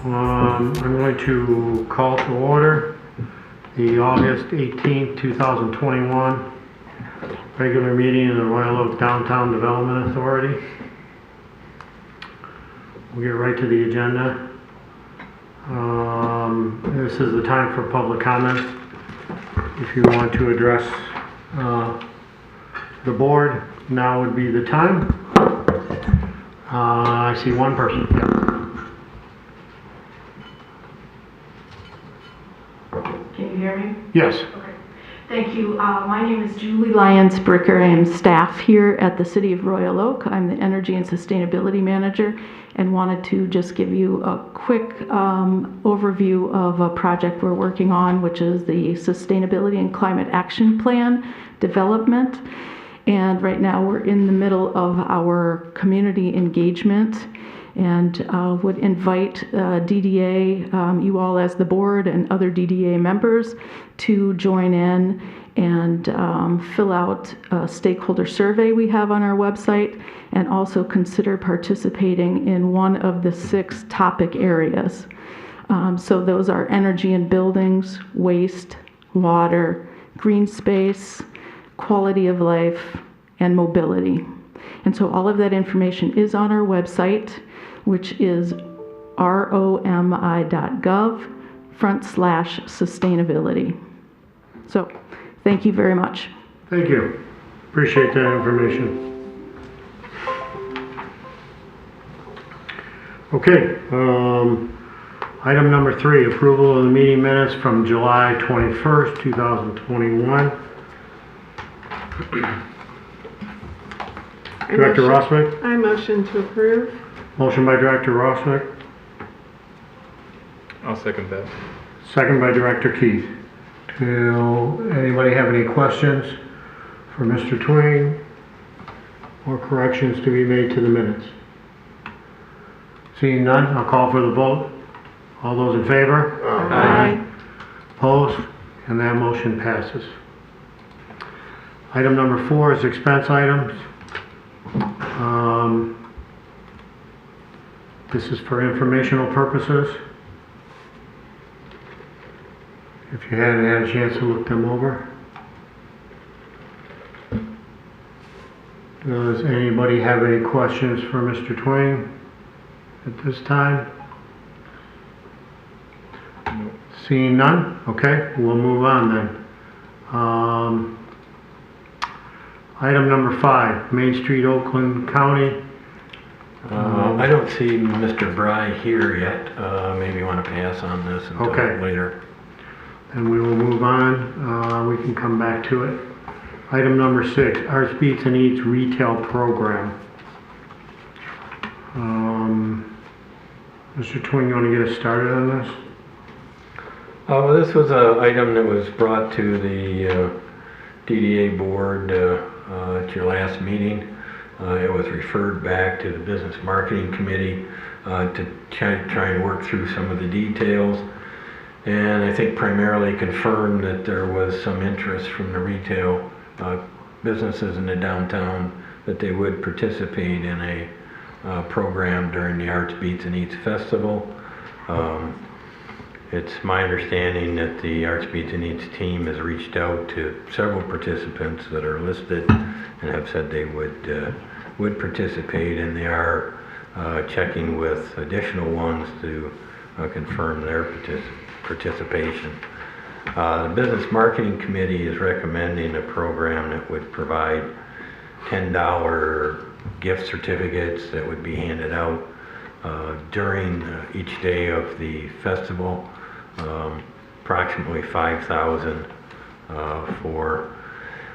I'm going to call to order the August 18th, 2021 regular meeting of the Royal Oak Downtown Development Authority. We'll get right to the agenda. This is the time for public comment. If you want to address the board, now would be the time. I see one person. Yeah. Can you hear me? Yes. Okay. Thank you. My name is Julie Lyons-Bricker. I am staff here at the City of Royal Oak. I'm the Energy and Sustainability Manager and wanted to just give you a quick overview of a project we're working on, which is the Sustainability and Climate Action Plan development. And right now we're in the middle of our community engagement and would invite DDA, you all as the board and other DDA members to join in and fill out a stakeholder survey we have on our website, and also consider participating in one of the 6 topic areas. So those are energy and buildings, waste, water, green space, quality of life, and mobility. And so all of that information is on our website, which is romi.gov/sustainability. So thank you very much. Thank you. Appreciate that information. Okay. Item number 3, approval of the meeting minutes from July 21st, 2021. Director Roswick? I motion to approve. Motion by Director Roswick. I'll second that. Second by Director Keith. Do anybody have any questions for Mr. Twain or corrections to be made to the minutes? Seeing none, I'll call for the vote. All those in favor? Aye. Opposed? And that motion passes. Item number 4 is expense items. This is for informational purposes. If you hadn't had a chance to look them over. Does anybody have any questions for Mr. Twain at this time? No. Seeing none? Okay, we'll move on then. Item number 5, Main Street, Oakland County. I don't see Mr. Bry here yet. Maybe you want to pass on this until later. And we will move on. We can come back to it. Item number 6, Arts, Beats, and Eats Retail Program. Mr. Twing, you want to get us started on this? Well, this was an item that was brought to the DDA board at your last meeting. It was referred back to the Business Marketing Committee to try and work through some of the details. And I think primarily confirmed that there was some interest from the retail businesses in the downtown that they would participate in a program during the Arts, Beats, and Eats Festival. It's my understanding that the Arts, Beats, and Eats team has reached out to several participants that are listed and have said they would participate, and they are checking with additional ones to confirm their participation. The Business Marketing Committee is recommending a program that would provide $10 gift certificates that would be handed out during each day of the festival. Approximately 5,000 for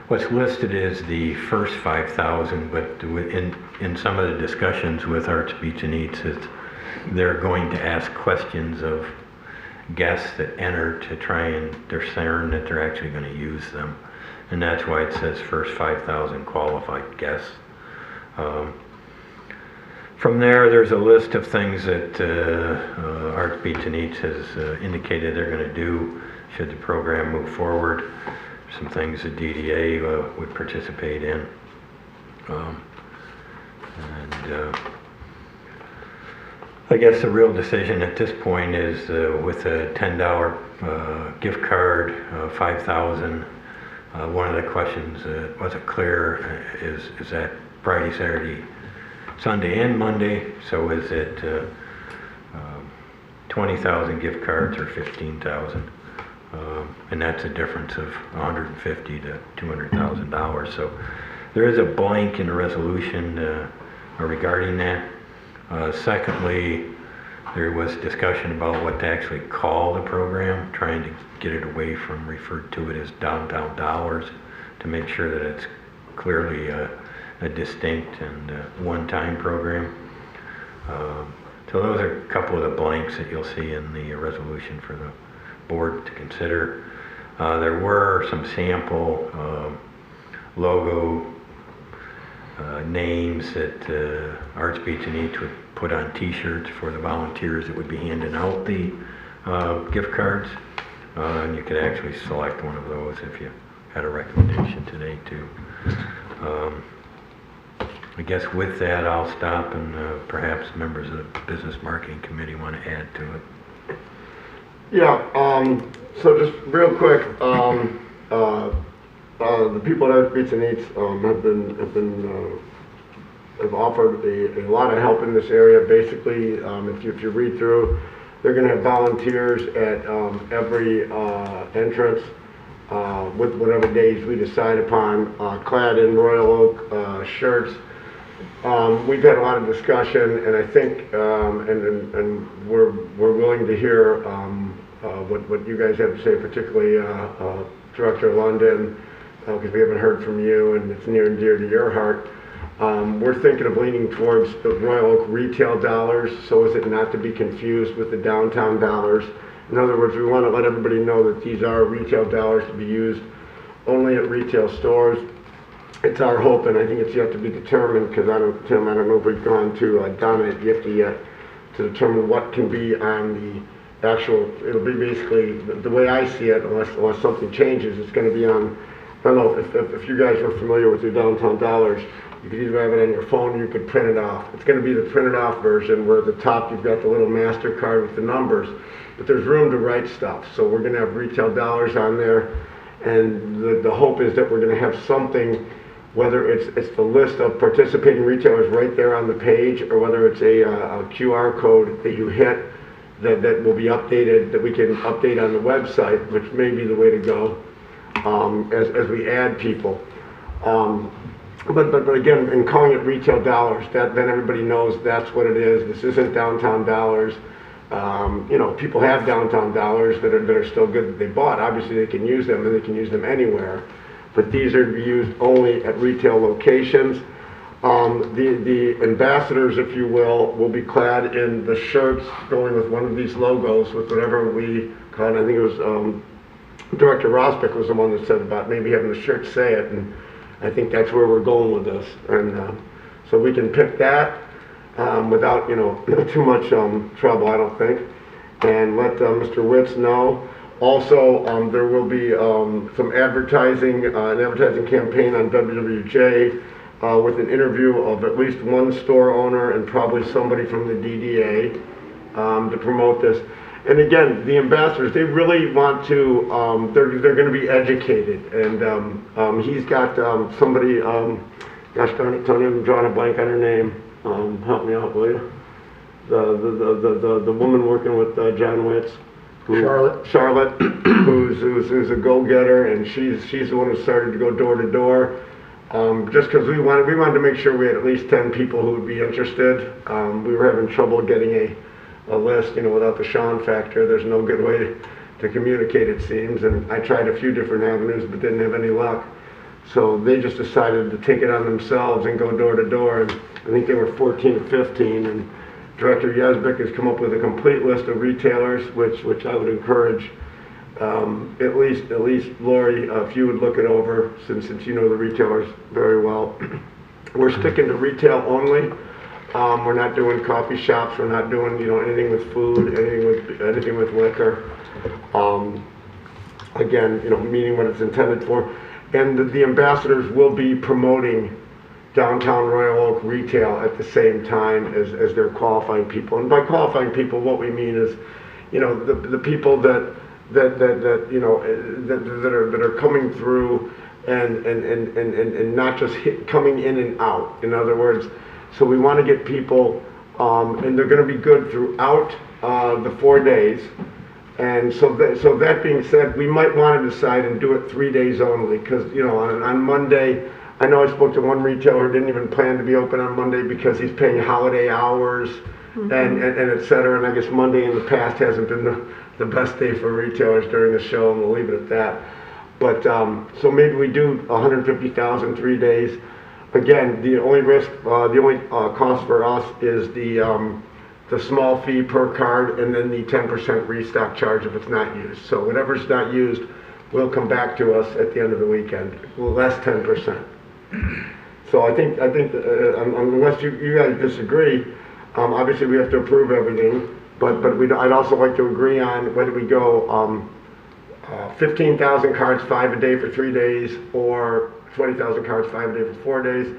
what's listed as the first 5,000, but in some of the discussions with Arts, Beats, and Eats, they're going to ask questions of guests that enter to try and discern that they're actually going to use them, and that's why it says first 5,000 qualified guests. From there's a list of things that Arts, Beats, and Eats has indicated they're going to do should the program move forward. Some things that DDA would participate in. I guess the real decision at this point is with a $10 gift card, 5,000. One of the questions that wasn't clear is that Friday, Saturday, Sunday, and Monday. So is it 20,000 gift cards or 15,000? And that's a difference of $150,000 to $200,000. So there is a blank in the resolution regarding that. Secondly, there was discussion about what to actually call the program, trying to get it away from referred to it as downtown dollars to make sure that it's clearly a distinct and one-time program. So those are a couple of the blanks that you'll see in the resolution for the board to consider. There were some sample logo names that Artsbeats and Eats would put on t-shirts for the volunteers that would be handing out the gift cards. And you could actually select one of those if you had a recommendation today too. I guess with that I'll stop and perhaps members of the Business Marketing Committee want to add to it. Yeah, so just real quick, the people at Artsbeats and Eats have offered a lot of help in this area. Basically, if you read through, they're going to have volunteers at every entrance with whatever days we decide upon, clad in Royal Oak shirts. We've had a lot of discussion, and I think, and we're willing to hear what you guys have to say, particularly Director London, because we haven't heard from you, and it's near and dear to your heart. We're thinking of leaning towards the Royal Oak retail dollars, so as it not to be confused with the downtown dollars. In other words, we want to let everybody know that these are retail dollars to be used only at retail stores. It's our hope, and I think it's yet to be determined, because Tim, I don't know if we've gone to Donna yet to determine what can be on the actual. It'll be basically, the way I see it, unless something changes, it's going to be on, I don't know if you guys are familiar with your downtown dollars, you could either have it on your phone or you could print it off. It's going to be the printed off version where at the top you've got the little MasterCard with the numbers, but there's room to write stuff. So we're going to have retail dollars on there, and the hope is that we're going to have something, whether it's the list of participating retailers right there on the page, or whether it's a QR code that you hit that will be updated, that we can update on the website, which may be the way to go as we add people. But again, in calling it retail dollars, then everybody knows that's what it is. This isn't downtown dollars. You know, people have downtown dollars that are still good that they bought. Obviously, they can use them, and they can use them anywhere. But these are to be used only at retail locations. The ambassadors, if you will be clad in the shirts going with one of these logos with whatever we call it. I think it was Director Rosbeck was the one that said about maybe having the shirt say it, and I think that's where we're going with this. And so we can pick that without, too much trouble, I don't think, and let Mr. Witz know. Also, there will be some advertising, an advertising campaign on WWJ with an interview of at least one store owner and probably somebody from the DDA to promote this. And again, the ambassadors, they really want to, they're going to be educated. And he's got somebody, gosh darn it, Tony, I'm drawing a blank on her name. Help me out, will you? The woman working with John Witz. Charlotte, who's a go-getter, and she's the one who started to go door to door. Just because we wanted to make sure we had at least 10 people who would be interested. We were having trouble getting a list, without the Sean factor. There's no good way to communicate, it seems, and I tried a few different avenues but didn't have any luck. So they just decided to take it on themselves and go door to door, and I think they were 14 or 15, and Director Yazbek has come up with a complete list of retailers, which I would encourage, at least Lori, if you would look it over, since you know the retailers very well. We're sticking to retail only. We're not doing coffee shops. We're not doing anything with food, anything with liquor. Again, meaning what it's intended for. And the ambassadors will be promoting downtown Royal Oak retail at the same time as their qualifying people. And by qualifying people, what we mean is, you know, the people that you know, that are coming through and not just coming in and out. In other words, so we want to get people, and they're going to be good throughout the 4 days. And so that being said, we might want to decide and do it 3 days only, because, you know, on Monday, I know I spoke to one retailer who didn't even plan to be open on Monday because he's paying holiday hours and et cetera. And I guess Monday in the past hasn't been the best day for retailers during the show, and we'll leave it at that. But so maybe we do 150,000 3 days. Again, the only risk, the only cost for us is the small fee per card, and then the 10% restock charge if it's not used. So whatever's not used will come back to us at the end of the weekend, less 10%. So I think unless you guys disagree, obviously we have to approve everything, but I'd also like to agree on whether we go 15,000 cards 5 a day for 3 days, or 20,000 cards 5 a day for 4 days,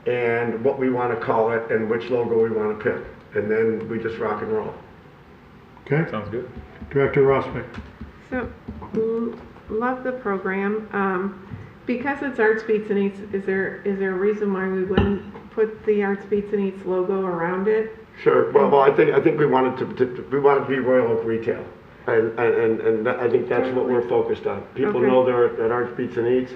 and what we want to call it and which logo we want to pick, and then we just rock and roll. Okay, Sounds good. Director Rossbeck. So, love the program. Because it's Arts Beats and Eats, is there a reason why we wouldn't put the Arts Beats and Eats logo around it? Sure. Well, I think we wanted we wanted to be Royal Oak retail, and I think that's what we're focused on. People Okay. know they're at Arts Beats and Eats,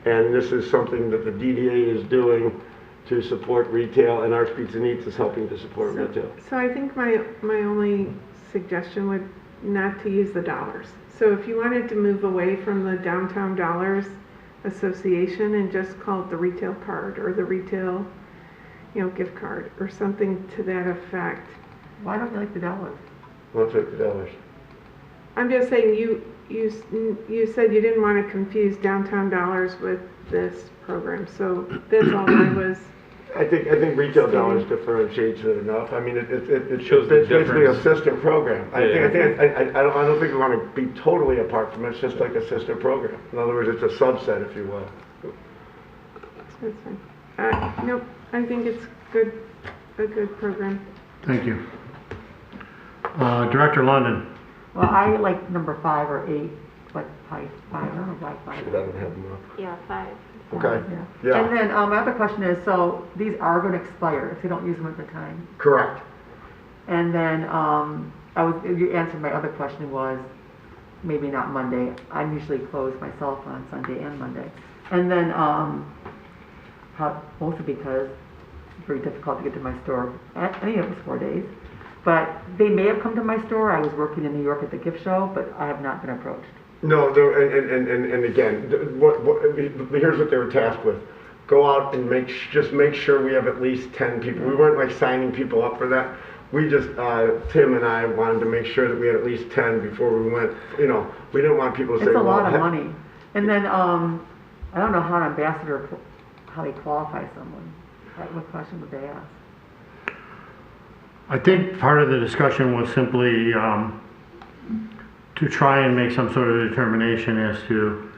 and this is something that the DDA is doing to support retail, and Arts Beats and Eats is helping to support retail. So I think my only suggestion would not to use the dollars. So if you wanted to move away from the Downtown Dollars Association and just call it the retail card or the retail, you know, gift card or something to that effect. Why don't you like the dollars? We'll take the dollars. I'm just saying you said you didn't want to confuse Downtown Dollars with this program, so that's all I was. I think retail dollars differentiates it enough. I mean, it Shows the it's basically a difference. sister program. I don't think we want to be totally apart from it. It's just like a sister program. In other words, it's a subset, if you will. That's fine. Nope, I think it's a good program. Thank you. Director London. Well, I like number 5 or 8, but five, I don't know why 5. She doesn't have them up. Yeah, 5. Okay. Yeah. Yeah. And then my other question is, so these are going to expire if you don't use them at the time. Correct. And then you answered my other question was maybe not Monday. I'm usually closed myself on Sunday and Monday. And then mostly because it's very difficult to get to my store at any of those 4 days. But they may have come to my store. I was working in New York at the gift show, but I have not been approached. No, and again, here's what they were tasked with. Go out and just make sure we have at least 10 people. We weren't like signing people up for that. We just, Tim and I wanted to make sure that we had at least 10 before we went, you know, we didn't want people to say, It's a well, lot of money. And then I don't know how an ambassador, how they qualify someone. What question would they ask? I think part of the discussion was simply to try and make some sort of determination as to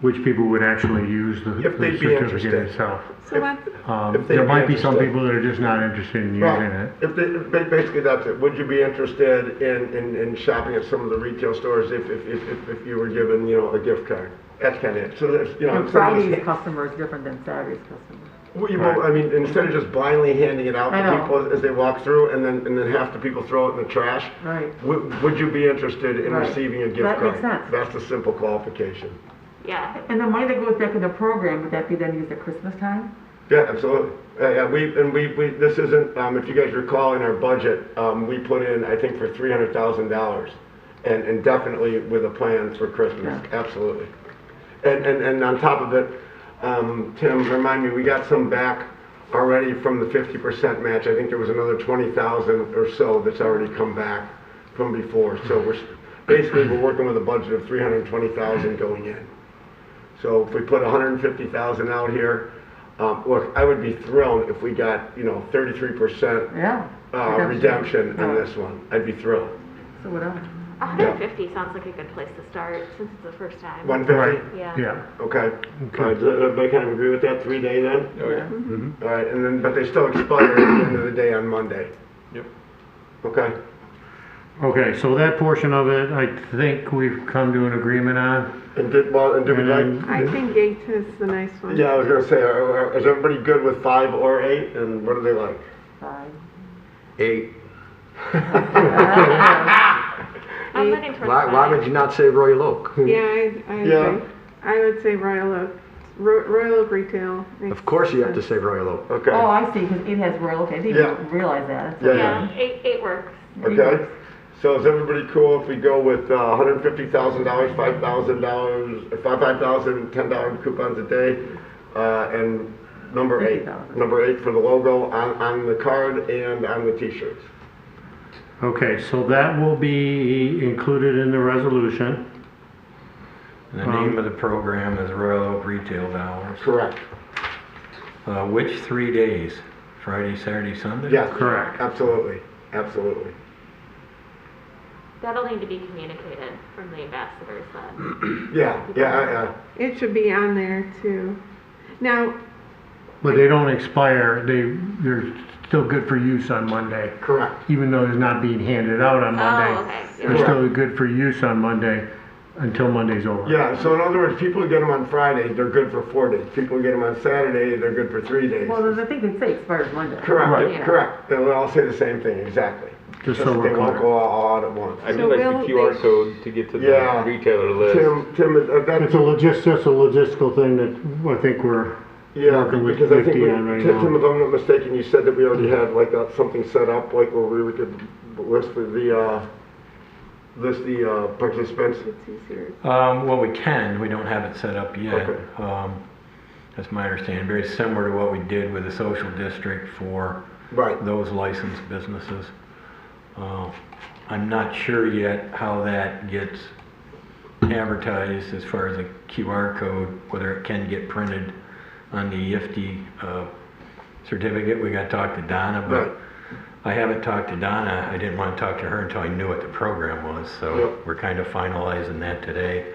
which people would actually use the If they'd be certificate interested. itself. So let's, If they'd There be might be some interested. people that are just not interested in using Right. it. Basically, that's it. Would you be interested in shopping at some of the retail stores if you were given, you know, a gift card? That's kind of it. So there's, you know, And instead of just- Friday's customer is different than Saturday's customer. Well, I mean, instead of just blindly handing it out I to know. people as they walk through, and then half the people throw it in the trash, Right. would you be interested in Right. receiving a gift That card? makes sense. That's the simple qualification. Yeah. And the money that goes back in the program, would that be then used at Christmas time? Yeah, absolutely. Yeah, we this isn't, if you guys recall in our budget, we put in, I think, for $300,000, and definitely with a plan for Christmas, Yeah. absolutely. And on top of it, Tim, remind me, we got some back already from the 50% match. I think there was another 20,000 or so that's already come back from before. So we're working with a budget of 320,000 going in. So if we put 150,000 out here, look, I would be thrilled if we got, 33% Yeah. redemption on Yeah. this one. I'd be thrilled. So what else? 150 sounds like a good place to start since it's the first time. 150? Yeah. Yeah. Okay. All right, does everybody kind of agree with that, 3 day then? Oh, yeah. Mm-hmm. All right, and then, but they still expire at the end of the day on Monday? Yep. Okay. Okay, so that portion of it, I think we've come to an agreement on. And did we like? I think 8 is the nice one. Yeah, I was gonna say, is everybody good with 5 or 8, and what do they like? 5. 8. I'm leaning towards Why 5. would you not say Royal Oak? Yeah, I Yeah. agree. I would say Royal Oak. Royal Oak Retail. Of course you have to say Royal Oak. Okay. Oh, I see, because it has Royal Oak. I didn't Yeah. even realize that. Yeah, Yeah, 8 works. Okay. So is everybody cool if we go with $150,000, $5,000, $5,000, $10 coupons a day, and number 8, 50,000. number 8 for the logo on the card and on the T-shirts. Okay, so that will be included in the resolution. The name of the program is Royal Oak Retail Dollars. Correct. Which 3 days? Friday, Saturday, Sunday? Yes. Correct. Absolutely. Absolutely. That'll need to be communicated from the ambassadors then. Yeah. It should be on there too. Now, But they don't expire, they're still good for use on Monday. Correct. Even though it's not being handed out on Monday. Oh, okay. They're still good for use on Monday until Monday's over. Yeah, so in other words, people who get them on Friday, they're good for 4 days. People who get them on Saturday, they're good for 3 days. Well, I think they say expires Monday. Correct, Right. correct. They'll all say the same thing, exactly. Just so that we're they won't clear. go all out at once. I So do like will the QR they- code to get to the Yeah. retailer list. Tim, that's It's just a logistical thing that I think we're yeah, working with because I think, Nifty on right Tim, now. if I'm not mistaken, you said that we already had like something set up, like where we could list the participants. it's easier. Well, we can, we don't have it set up yet. Okay. That's my understanding, very similar to what we did with the social district for Right. those licensed businesses. I'm not sure yet how that gets advertised as far as a QR code, whether it can get printed on the IFTY certificate. We got to talk to Donna, but Right. I haven't talked to Donna. I didn't want to talk to her until I knew what the program was, so Yep. we're kind of finalizing that today.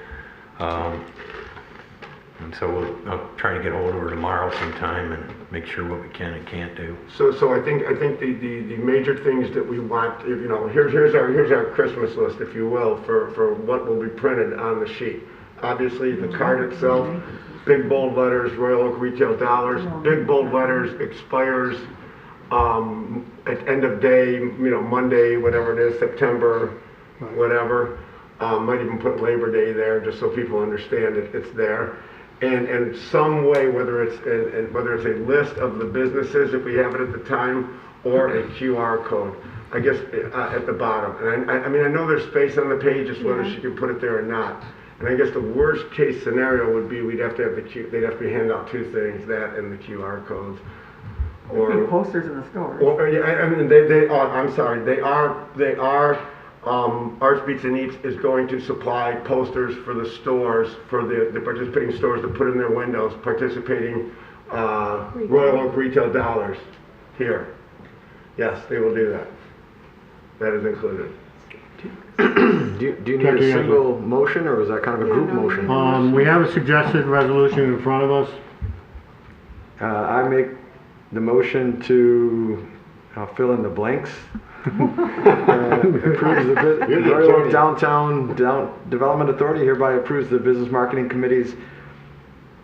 And so I'll try to get hold of her tomorrow sometime and make sure what we can and can't do. So I think the major things that we want, if, you know, here's our Christmas list, if you will, for what will be printed on the sheet. Obviously, the card itself, big bold letters, Royal Oak Retail Dollars, big bold letters, expires at end of day, you know, Monday, whatever it is, September, whatever. Might even put Labor Day there, just so people understand it's there. And some way, whether it's a list of the businesses, if we have it at the time, or a QR code, I guess, at the bottom. And I mean, I know there's space on the page, just whether she can put it there or not. And I guess the worst case scenario would be we'd have to have they'd have to hand out 2 things, that and the QR codes. Big posters in the stores. Or yeah, I mean, I'm sorry, they are, Arts Beats and Eats is going to supply posters for the stores, for the participating stores to put in their windows, participating, Royal Oak Retail Dollars here. Yes, they will do that. That is included. Do you need a single motion, or is that kind of a group no, motion? We have a suggested resolution in front of us. I make the motion to fill in the blanks. Approves the You're the Royal Oak attorney. Downtown Development Authority hereby approves the Business Marketing Committee's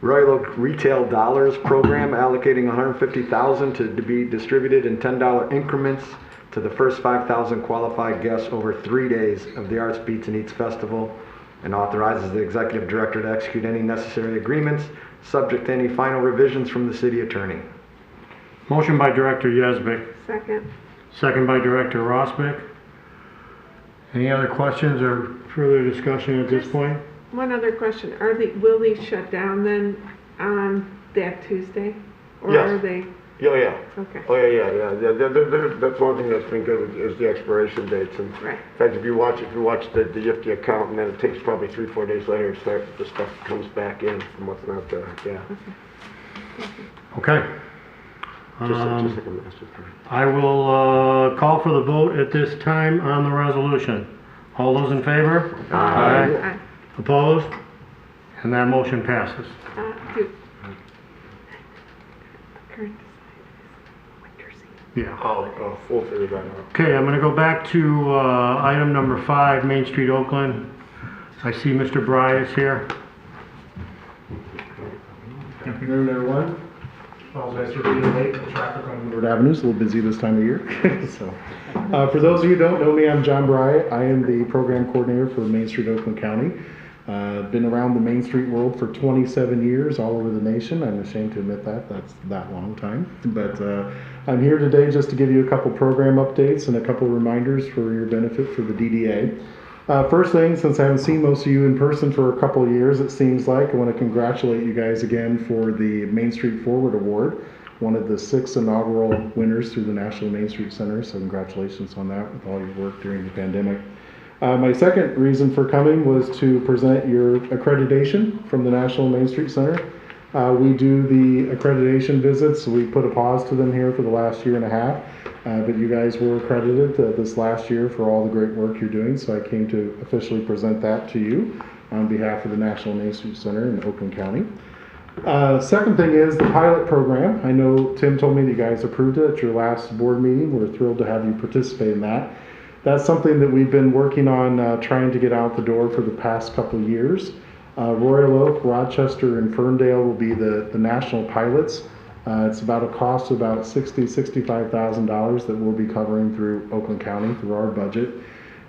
Royal Oak Retail Dollars program, allocating $150,000 to be distributed in $10 increments to the first 5,000 qualified guests over 3 days of the Arts Beats and Eats Festival, and authorizes the executive director to execute any necessary agreements, subject to any final revisions from the city attorney. Motion by Director Yesbeck, Second. second by Director Rossbeck. Any other questions or further discussion at this point? One other question. Will these shut down then on that Tuesday? Or Yes. are they? Yeah. Okay. Oh, yeah. That's one thing that's been good is the expiration dates. And Right. in fact, if you watch the IFTY account, and then it takes probably 3-4 days later, the stuff comes back in from what's not there. Yeah. Okay. Just like a master's plan. I will call for the vote at this time on the resolution. All those in favor? Aye. Opposed? And that motion passes. Do- Kurt, winter season. Yeah. We'll figure that out. Okay, I'm gonna go back to, item number 5, Main Street, Oakland. I see Mr. Bry is here. Afternoon, everyone. Apologize for being late. The traffic on Woodward Avenue is a little busy this time of year. So, for those of you who don't know me, I'm John Bry. I am the program coordinator for Main Street, Oakland County. Been around the Main Street world for 27 years, all over the nation. I'm ashamed to admit that. That's that long time. But I'm here today just to give you a couple program updates and a couple reminders for your benefit for the DDA. First thing, since I haven't seen most of you in person for a couple of years, it seems like, I want to congratulate you guys again for the Main Street Forward Award, one of the 6 inaugural winners through the National Main Street Center, so congratulations on that with all your work during the pandemic. My second reason for coming was to present your accreditation from the National Main Street Center. We do the accreditation visits, so we put a pause to them here for the last year and a half. But you guys were accredited this last year for all the great work you're doing, so I came to officially present that to you on behalf of the National Main Street Center in Oakland County. Second thing is the pilot program. I know Tim told me that you guys approved it at your last board meeting. We're thrilled to have you participate in that. That's something that we've been working on trying to get out the door for the past couple of years. Royal Oak, Rochester, and Ferndale will be the national pilots. It's about a cost of about $65,000 that we'll be covering through Oakland County through our budget.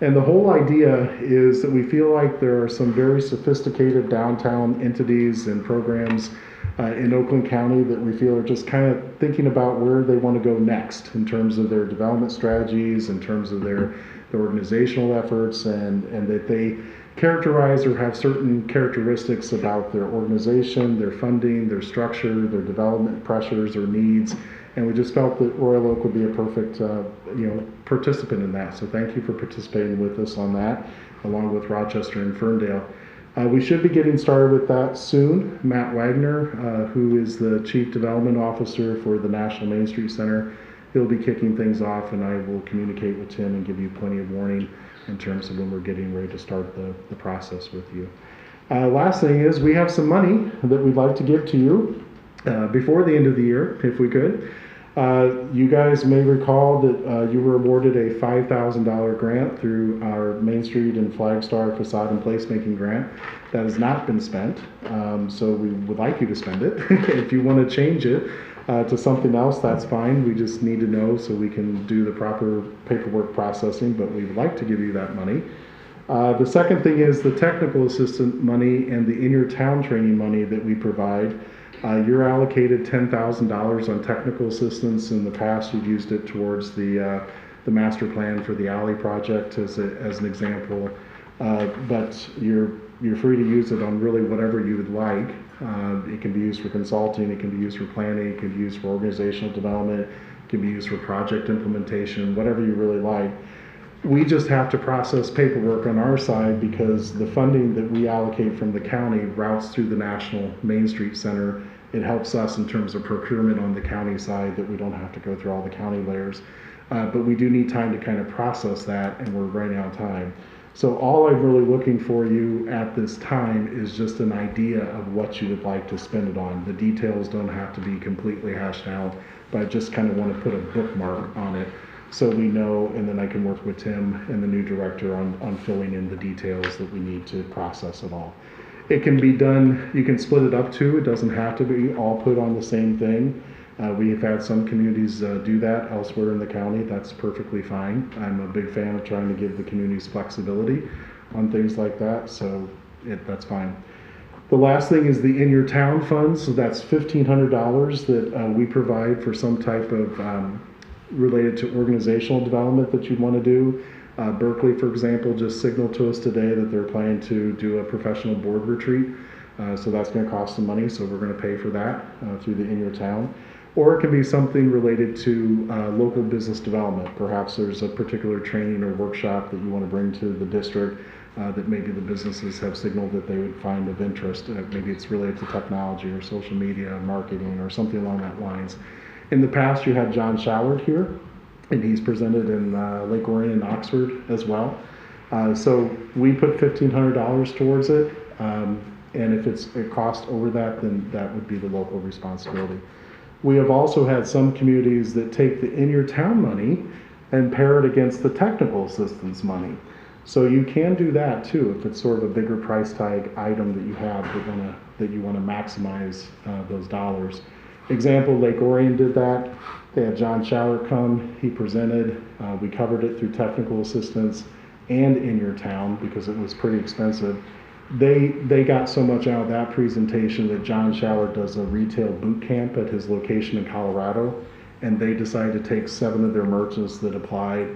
And the whole idea is that we feel like there are some very sophisticated downtown entities and programs in Oakland County that we feel are just kind of thinking about where they want to go next in terms of their development strategies, in terms of their organizational efforts, and that they characterize or have certain characteristics about their organization, their funding, their structure, their development pressures or needs. And we just felt that Royal Oak would be a perfect participant in that. So thank you for participating with us on that, along with Rochester and Ferndale. We should be getting started with that soon. Matt Wagner, who is the Chief Development Officer for the National Main Street Center, he'll be kicking things off, and I will communicate with Tim and give you plenty of warning in terms of when we're getting ready to start the process with you. Last thing is we have some money that we'd like to give to you before the end of the year, if we could. You guys may recall that you were awarded a $5,000 grant through our Main Street and Flagstar Facade and Placemaking Grant. That has not been spent, so we would like you to spend it. If you want to change it to something else, that's fine. We just need to know so we can do the proper paperwork processing, but we would like to give you that money. The second thing is the technical assistant money and the in-your-town training money that we provide. You're allocated $10,000 on technical assistance. In the past, you've used it towards the master plan for the alley project as an example, but you're free to use it on really whatever you would like. It can be used for consulting, it can be used for planning, it can be used for organizational development, it can be used for project implementation, whatever you really like. We just have to process paperwork on our side because the funding that we allocate from the county routes through the National Main Street Center. It helps us in terms of procurement on the county side that we don't have to go through all the county layers. But we do need time to kind of process that, and we're running out of time. So all I'm really looking for you at this time is just an idea of what you would like to spend it on. The details don't have to be completely hashed out, but I just kind of want to put a bookmark on it so we know, and then I can work with Tim and the new director on filling in the details that we need to process it all. It can be done, you can split it up too. It doesn't have to be all put on the same thing. We have had some communities do that elsewhere in the county. That's perfectly fine. I'm a big fan of trying to give the communities flexibility on things like that, so that's fine. The last thing is the in-your-town funds. So that's $1,500 that we provide for some type of related to organizational development that you'd want to do. Berkeley, for example, just signaled to us today that they're planning to do a professional board retreat. So that's going to cost some money, so we're going to pay for that through the in-your-town. Or it can be something related to local business development. Perhaps there's a particular training or workshop that you want to bring to the district that maybe the businesses have signaled that they would find of interest. Maybe it's related to technology or social media, marketing, or something along that lines. In the past, you had John Showard here, and he's presented in Lake Orion and Oxford as well. So we put $1,500 towards it, and if it costs over that, then that would be the local responsibility. We have also had some communities that take the in-your-town money and pair it against the technical assistance money. So you can do that too, if it's sort of a bigger price tag item that you have that you want to maximize those dollars. Example, Lake Orion did that. They had John Schauer come, he presented, we covered it through technical assistance and in your town because it was pretty expensive. They got so much out of that presentation that John Schauer does a retail boot camp at his location in Colorado, and they decided to take 7 of their merchants that applied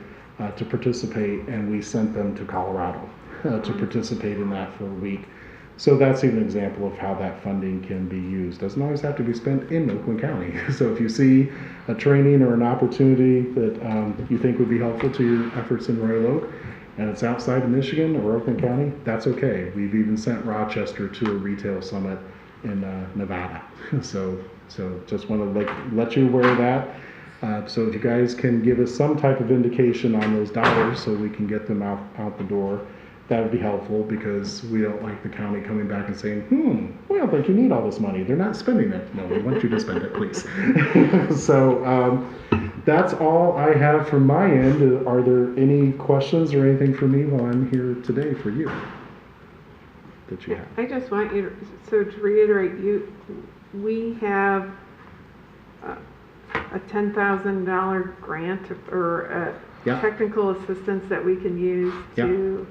to participate, and we sent them to Colorado to participate in that for a week. So that's even an example of how that funding can be used. Doesn't always have to be spent in Oakland County. So if you see a training or an opportunity that you think would be helpful to your efforts in Royal Oak, and it's outside of Michigan or Oakland County, that's okay. We've even sent Rochester to a retail summit in Nevada. So just want to let you aware of that. So if you guys can give us some type of indication on those dollars so we can get them out the door, that would be helpful, because we don't like the county coming back and saying, we don't think you need all this money. They're not spending it. No, we want you to spend it, please. So that's all I have from my end. Are there any questions or anything for me while I'm here today for you that you have? I just want you to reiterate, we have a $10,000 grant or technical assistance that we can use to...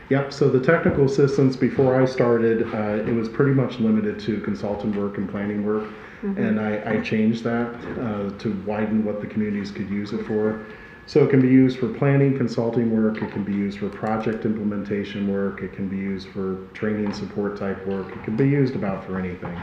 Yep, so the technical assistance, before I started, it was pretty much limited to consultant work and planning work. Mm-hmm. And I changed that to widen what the communities could use it for. So it can be used for planning, consulting work, it can be used for project implementation work, it can be used for training support type work, it can be used about for anything.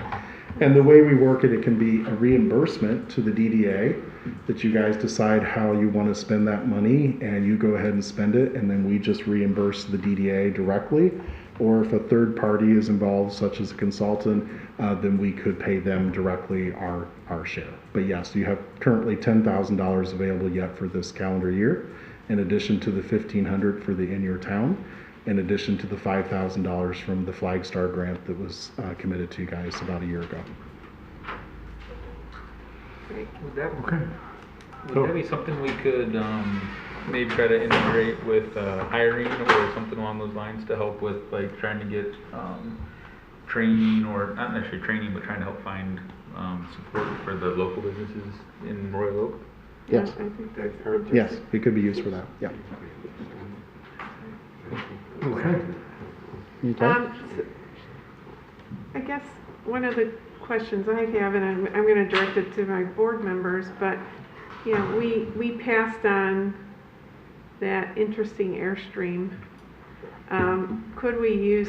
And the way we work it, it can be a reimbursement to the DDA that you guys decide how you want to spend that money, and you go ahead and spend it, and then we just reimburse the DDA directly. Or if a third party is involved, such as a consultant, then we could pay them directly our share. But yes, you have currently $10,000 available yet for this calendar year, in addition to the $1,500 for the In Your Town, in addition to the $5,000 from the Flag Star grant that was committed to you guys about a year ago. Would that be something we could maybe try to integrate with hiring or something along those lines to help with like trying to get training, or not necessarily training, but trying to help find support for the local businesses in Royal Oak? Yes. I think that's hard. Yes, it could be used for that. Yeah. Okay. I guess one of the questions I have, and I'm going to direct it to my board members, but we passed on that interesting Airstream. Could we use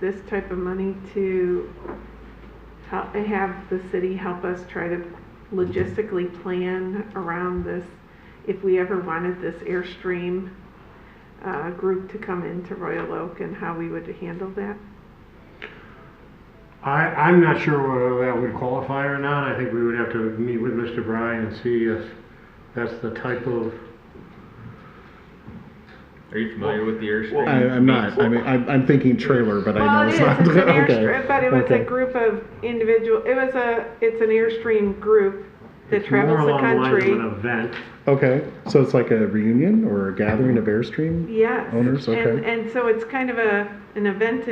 this type of money to have the city help us try to logistically plan around this if we ever wanted this Airstream group to come into Royal Oak, and how we would handle that? I'm not sure whether that would qualify or not. I think we would have to meet with Mr. Bryan and see if that's the type of... Are you familiar with the Airstream? I'm not. I mean, I'm thinking trailer, but I know it's not. It's an Okay. Airstream, but it was a group of individual. It's an Airstream group that travels the More along the lines country. of an event. Okay, so it's like a reunion or a gathering of Airstream Yes. owners? Okay. And so it's kind of an event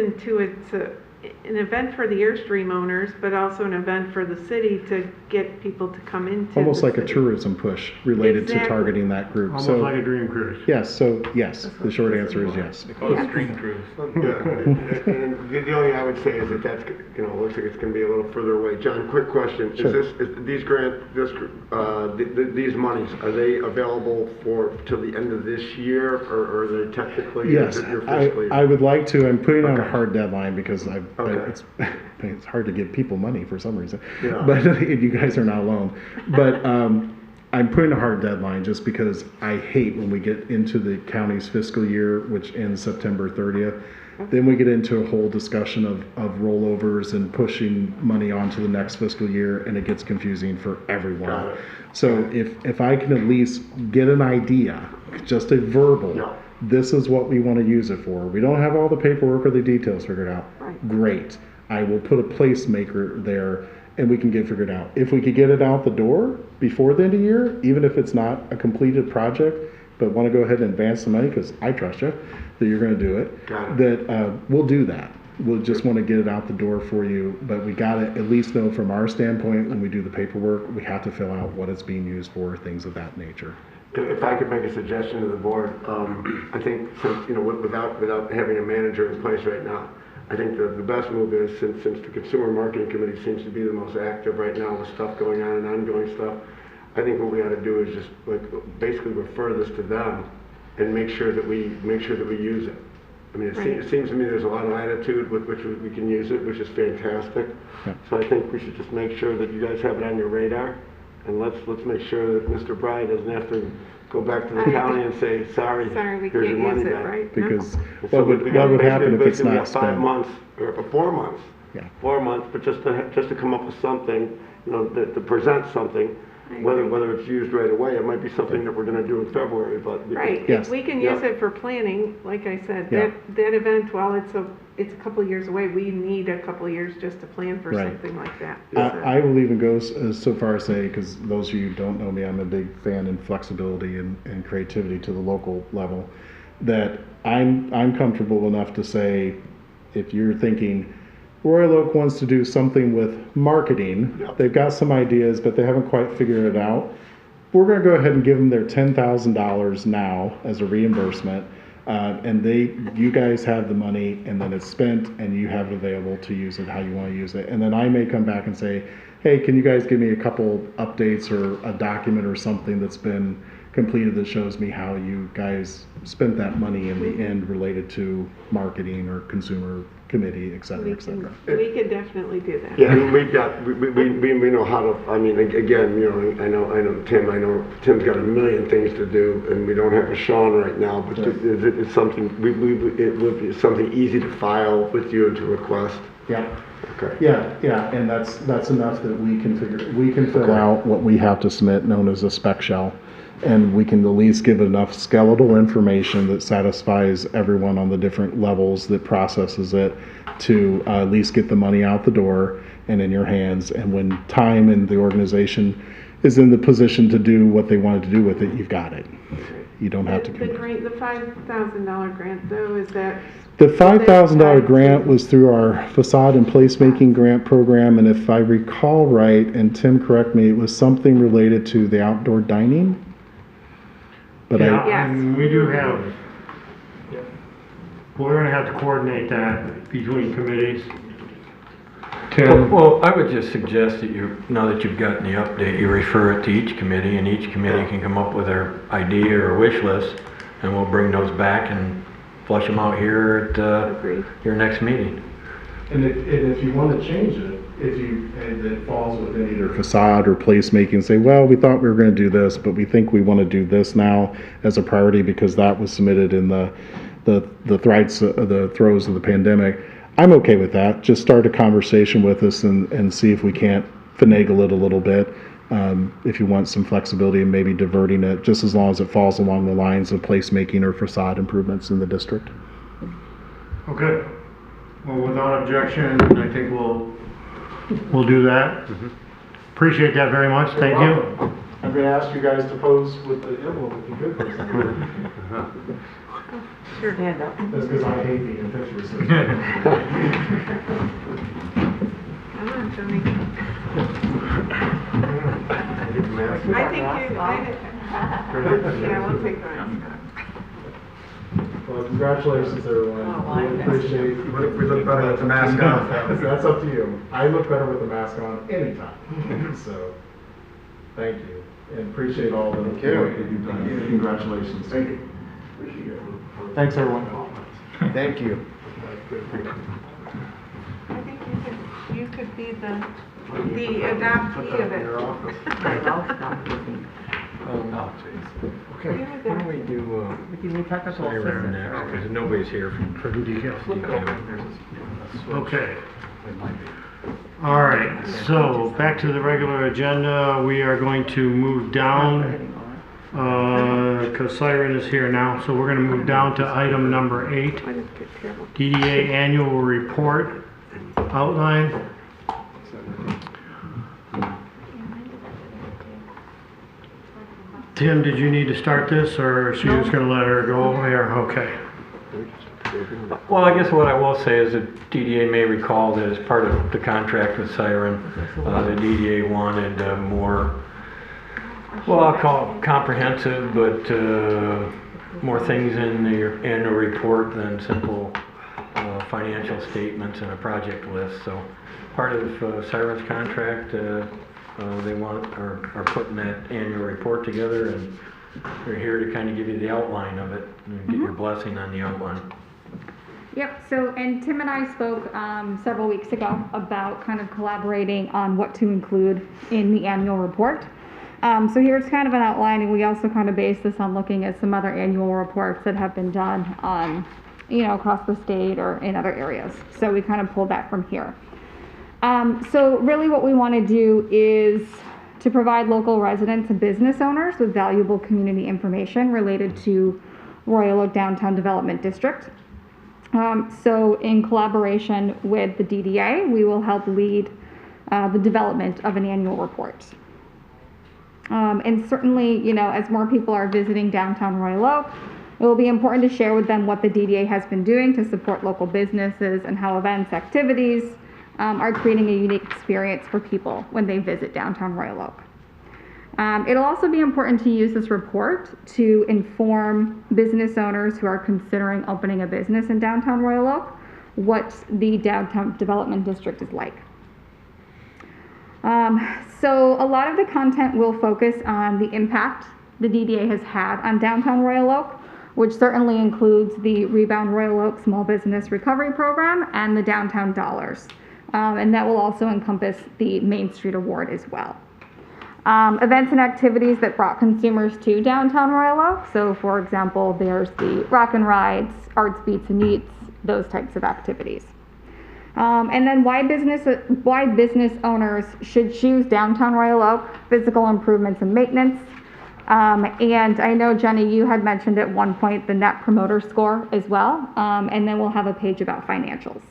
an event for the Airstream owners, but also an event for the city to get people to come into Almost the like a city. tourism push related Exactly. to targeting that group. Almost So like a dream cruise. yes, the short answer is yes. They call it Stream Cruise. Yeah, and the only thing I would say is that that's, looks like it's going to be a little further away. John, quick question. Sure. Is these monies, are they available till the end of this year, or are they technically? Yes, your fiscal year? I would like to. I'm putting out a Okay. hard deadline because Okay. it's hard to give people money for some reason. Yeah. But you guys are not alone. But I'm putting a hard deadline just because I hate when we get into the county's fiscal year, which ends September 30th. Then we get into a whole discussion of rollovers and pushing money onto the next fiscal year, and it gets confusing for everyone. Got it. So if I can at least get an idea, just a verbal, Yeah. this is what we want to use it for. We don't have all the paperwork or the details figured out. Right. Great. I will put a placemaker there and we can get figured out. If we could get it out the door before the end of the year, even if it's not a completed project, but want to go ahead and advance the money, because I trust you that you're going to do it, Got it. that we'll do that. We'll just want to get it out the door for you, but we got to at least know from our standpoint when we do the paperwork, we have to fill out what it's being used for, things of that nature. If I could make a suggestion to the board, I think since, without having a manager in place right now, I think the best move is, since the Consumer Marketing Committee seems to be the most active right now with stuff going on and ongoing stuff, I think what we ought to do is just basically refer this to them and make sure that we use it. I mean, it seems to me there's a lot of latitude with which we can use it, which is fantastic. Yeah. So I think we should just make sure that you guys have it on your radar, and let's make sure that Mr. Bry doesn't have to go back to the county and say, sorry, We here's can't your money use it, back. right? No. Because So what would happen if it's basically we not have 5 spent? months, or 4 months. Yeah. 4 months, but just to come up with something, to present something, I whether agree. it's used right away, it might be something that we're gonna do in February, but. Right, Yes. if we can Yeah. use it for planning, like I said, Yeah. that event, while it's a couple of years away, we need a couple of years just to plan for Right. something like that. I will even go so far as say, because those of you who don't know me, I'm a big fan in flexibility and creativity to the local level, that I'm comfortable enough to say, if you're thinking, Royal Oak wants to do something with marketing, Yep. they've got some ideas, but they haven't quite figured it out, we're going to go ahead and give them their $10,000 now as a reimbursement. And you guys have the money, and then it's spent, and you have it available to use it how you want to use it. And then I may come back and say, hey, can you guys give me a couple updates or a document or something that's been completed that shows me how you guys spent that money in the end related to marketing or consumer committee, et cetera, et cetera. We could definitely do that. Yeah, and we know how to, I mean, again, I know Tim's got a million things to do, and we don't have a Sean right now, but it's something, it would be something easy to file with you and to request. Yeah. Okay. Yeah, and that's enough that we can fill out what we have to submit, known as a spec shell. And we can at least give enough skeletal information that satisfies everyone on the different levels that processes it to at least get the money out the door and in your hands. And when time and the organization is in the position to do what they wanted to do with it, you've got it. You don't have to. The $5,000 grant, though, is that? The $5,000 grant was through our facade and placemaking grant program, and if I recall right, and Tim correct me, it was something related to the outdoor dining. But Yeah, and we do have, we're gonna have to coordinate that between committees. Tim? Well, I would just suggest that now that you've gotten the update, you refer it to each committee, and each committee can come up with their idea or wish list, and we'll bring those back and flush them out here at your next meeting. And if you want to change it, and it falls within either facade or placemaking, say, well, we thought we were going to do this, but we think we want to do this now as a priority because that was submitted in the throes of the pandemic. I'm okay with that. Just start a conversation with us and see if we can't finagle it a little bit. If you want some flexibility and maybe diverting it, just as long as it falls along the lines of placemaking or facade improvements in the district. Okay. Well, without objection, I think we'll do that. Appreciate that very much. Thank you. I'm going to ask you guys to pose with the envelope if you could, please. Sure. Stand up. That's because I hate being in pictures. Come on, Tony. I think yeah, we'll take the mask off. Well, congratulations, everyone. Really appreciate. What if we look better with the mask on? That's up to you. I look better with the mask on anytime. So, thank you. And appreciate all the work that you've done. Congratulations. Thank you. Thanks, everyone. Thank you. I think you could be the adoptee of it. Okay, why don't we do, We can need technical Sorry, around assistance. next, because nobody's here for DECAL. DECAL. Okay. All right, so back to the regular agenda. We are going to move down because Siren is here now, so we're gonna move down to item number 8, I didn't get terrible. DDA annual report outline. Tim, did you need to start this, or is she just gonna let her go here? Okay. Well, I guess what I will say is that DDA may recall that as part of the contract with Siren, the DDA wanted more, well, I'll call it comprehensive, but more things in the annual report than simple financial statements and a project list. So part of Siren's contract, they are putting that annual report together, and they're here to kind of give you the outline of it and get your blessing on the outline. Yep, so, and Tim and I spoke several weeks ago about kind of collaborating on what to include in the annual report. So here's kind of an outline, and we also kind of base this on looking at some other annual reports that have been done across the state or in other areas. So we kind of pulled that from here. So really what we want to do is to provide local residents and business owners with valuable community information related to Royal Oak Downtown Development District. So in collaboration with the DDA, we will help lead the development of an annual report. And certainly, as more people are visiting downtown Royal Oak, it will be important to share with them what the DDA has been doing to support local businesses and how events, activities are creating a unique experience for people when they visit downtown Royal Oak. It'll also be important to use this report to inform business owners who are considering opening a business in downtown Royal Oak what the downtown development district is like. So a lot of the content will focus on the impact the DDA has had on downtown Royal Oak, which certainly includes the Rebound Royal Oak Small Business Recovery Program and the Downtown Dollars. And that will also encompass the Main Street Award as well. Events and activities that brought consumers to downtown Royal Oak. So for example, there's the Rock and Rides, Arts, Beats and Eats, those types of activities. And then why business owners should choose downtown Royal Oak, physical improvements and maintenance. And I know, Jenny, you had mentioned at one point the Net Promoter Score as well. And then we'll have a page about financials.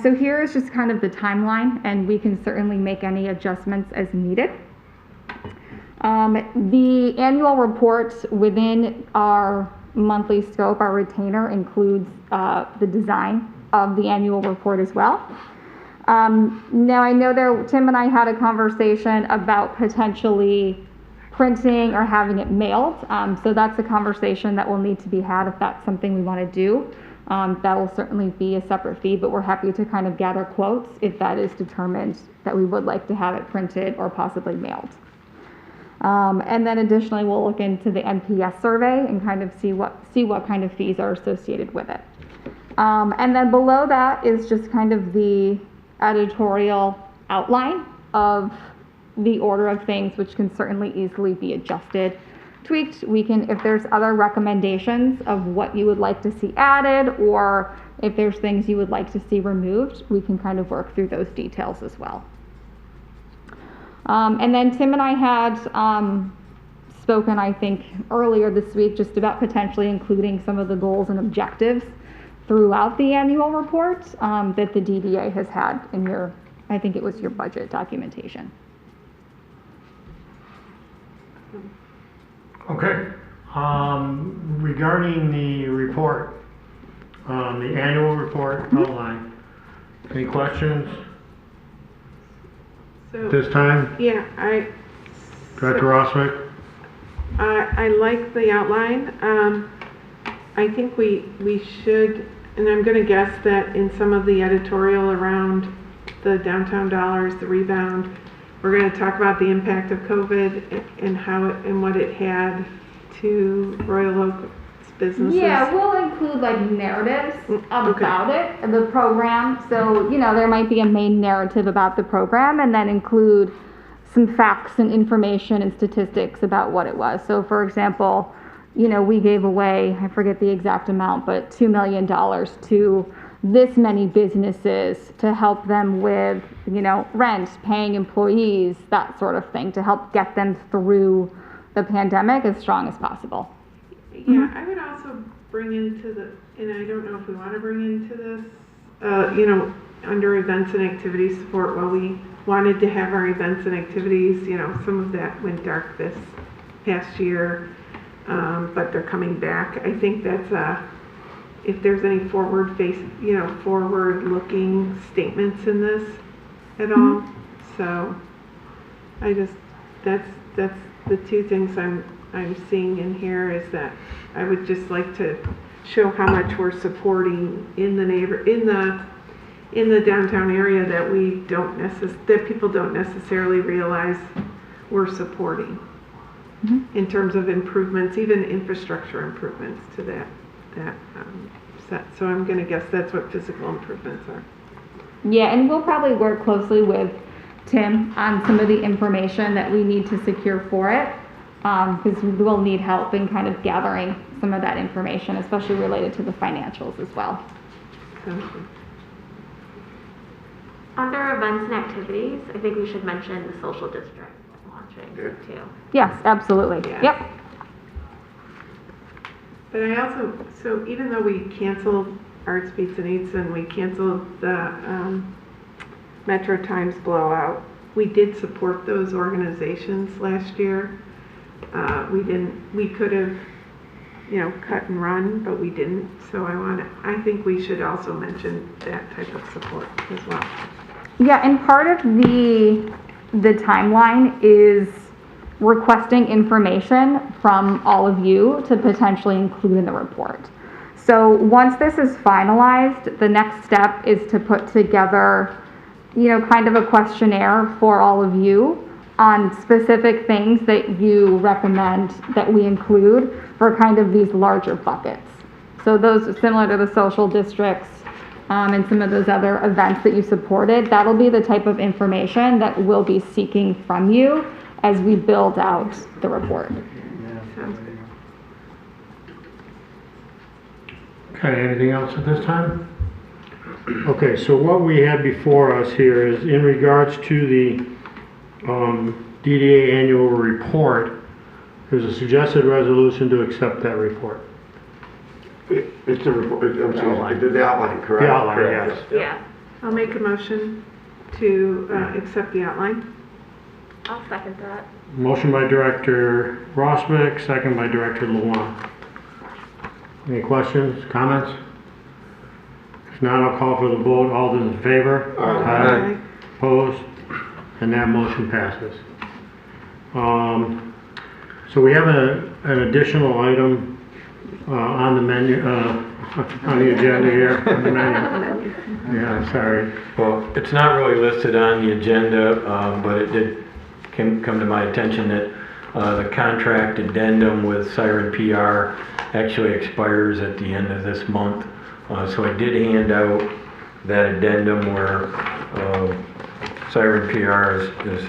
So here is just kind of the timeline, and we can certainly make any adjustments as needed. The annual report within our monthly scope, our retainer, includes the design of the annual report as well. Now I know Tim and I had a conversation about potentially printing or having it mailed. So that's a conversation that will need to be had if that's something we want to do. That will certainly be a separate fee, but we're happy to kind of gather quotes if that is determined that we would like to have it printed or possibly mailed. And then additionally, we'll look into the NPS survey and kind of see what kind of fees are associated with it. And then below that is just kind of the editorial outline of the order of things, which can certainly easily be adjusted, tweaked. If there's other recommendations of what you would like to see added, or if there's things you would like to see removed, we can kind of work through those details as well. And then Tim and I had spoken, I think, earlier this week just about potentially including some of the goals and objectives throughout the annual report that the DDA has had in I think it was your budget documentation. Okay. Regarding the report, the annual report outline, any questions So, at this time? yeah, Director Roswick? I like the outline. I think we should, and I'm going to guess that in some of the editorial around the downtown dollars, the rebound, we're going to talk about the impact of COVID and how it and what it had to Royal Oak's businesses. Yeah, we'll include like narratives about it, the program. So, there might be a main narrative about the program and then include some facts and information and statistics about what it was. So for example, we gave away, I forget the exact amount, but $2 million to this many businesses to help them with, rent, paying employees, that sort of thing, to help get them through the pandemic as strong as possible. Yeah, I would also bring into the, and I don't know if we want to bring into this, you know, under events and activities support, while we wanted to have our events and activities, you know, some of that went dark this past year, but they're coming back. I think that's if there's any forward-looking statements in this at all. So I just, that's the two things I'm seeing in here, is that I would just like to show how much we're supporting in the downtown area that that people don't necessarily realize we're supporting in terms of improvements, even infrastructure improvements to that set. So I'm going to guess that's what physical improvements are. Yeah, and we'll probably work closely with Tim on some of the information that we need to secure for it, because we'll need help in kind of gathering some of that information, especially related to the financials as well. Under events and activities, I think we should mention the social district launching too. Yes, absolutely. Yeah. Yep. But I also, so even though we canceled Arts Beats and Eats and we canceled the Metro Times blowout, we did support those organizations last year. We could have, you know, cut and run, but we didn't. So I think we should also mention that type of support as well. Yeah, and part of the timeline is requesting information from all of you to potentially include in the report. So once this is finalized, the next step is to put together, you know, kind of a questionnaire for all of you on specific things that you recommend that we include for kind of these larger buckets. So those are similar to the social districts and some of those other events that you supported. That'll be the type of information that we'll be seeking from you as we build out the report. Sounds good. Okay, anything else at this time? Okay, so what we have before us here is in regards to the DDA annual report, there's a suggested resolution to accept that report. It's a report, I'm sorry, the outline, correct? The outline, yes. Yeah, I'll make a motion to accept the outline. I'll second that. Motion by Director Rosbeck, second by Director Luan. Any questions, comments? If not, I'll call for the vote. All those in favor? Aye. Opposed? And that motion passes. So we have an additional item on the menu, on the agenda here. On the menu. Yeah, sorry. Well, it's not really listed on the agenda, but it did come to my attention that the contract addendum with Siren PR actually expires at the end of this month. So I did hand out that addendum where Siren PR is